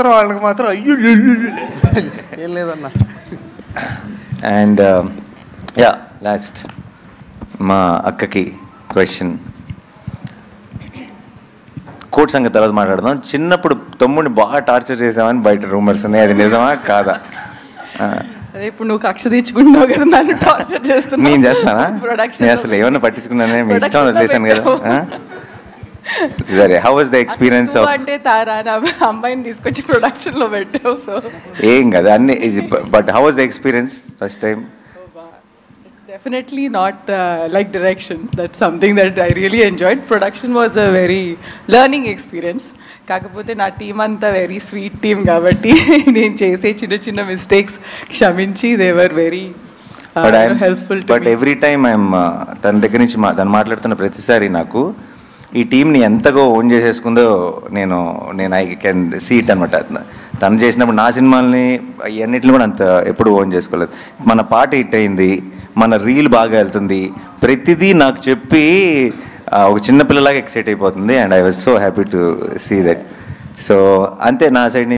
వాళ్ళకి మాత్రం అయ్యో ఏం లేదన్న. అండ్ యా లాస్ట్ మా అక్కకి క్వశ్చన్, కోర్ట్ సంగతి తర్వాత మాట్లాడదాం. చిన్నప్పుడు తమ్ముడిని బాగా టార్చర్ చేసామని బయట రూమర్స్ ఉన్నాయి, అది నిజమా కాదా? అదే ఇప్పుడు నువ్వు కక్ష తీర్చుకుంటున్నావు కదా, నన్ను టార్చర్ చేస్తున్నావు. నేను చేస్తానా? నేను అసలు ఏమన్నా పట్టించుకున్నానే, మీ ఇష్టం వదిలేసాను కదా. సరే, how was the experience of? అంటే తారా అమ్మాయిని తీసుకొచ్చి ప్రొడక్షన్ లో పెట్టావు, సో ఏం కదా అన్ని. But how was the experience first time? Definitely not like direction. That's something that I really enjoyed. Production was a very learning experience. కాకపోతే నా టీం అంతా వెరీ స్వీట్ టీమ్ కాబట్టి నేను చేసే చిన్న చిన్న మిస్టేక్స్ క్షమించి they were very helpful. But every time I'm తన దగ్గర నుంచి తను మాట్లాడుతున్న ప్రతిసారి నాకు ఈ టీంని ఎంతగా ఓన్ చేసేసుకుందో నేను ఐ కెన్ సీ ఇట్ అనమాట. తను చేసినప్పుడు నా సినిమాల్ని ఇవన్నిటిని కూడా అంత ఎప్పుడు ఓన్ చేసుకోలేదు. మన పాట హిట్ అయింది, మన రీల్ బాగా వెళ్తుంది, ప్రతిదీ నాకు చెప్పి ఒక చిన్నపిల్లలాగా ఎక్సైట్ అయిపోతుంది. And I was so happy to see that. So అంతే నా సైడ్.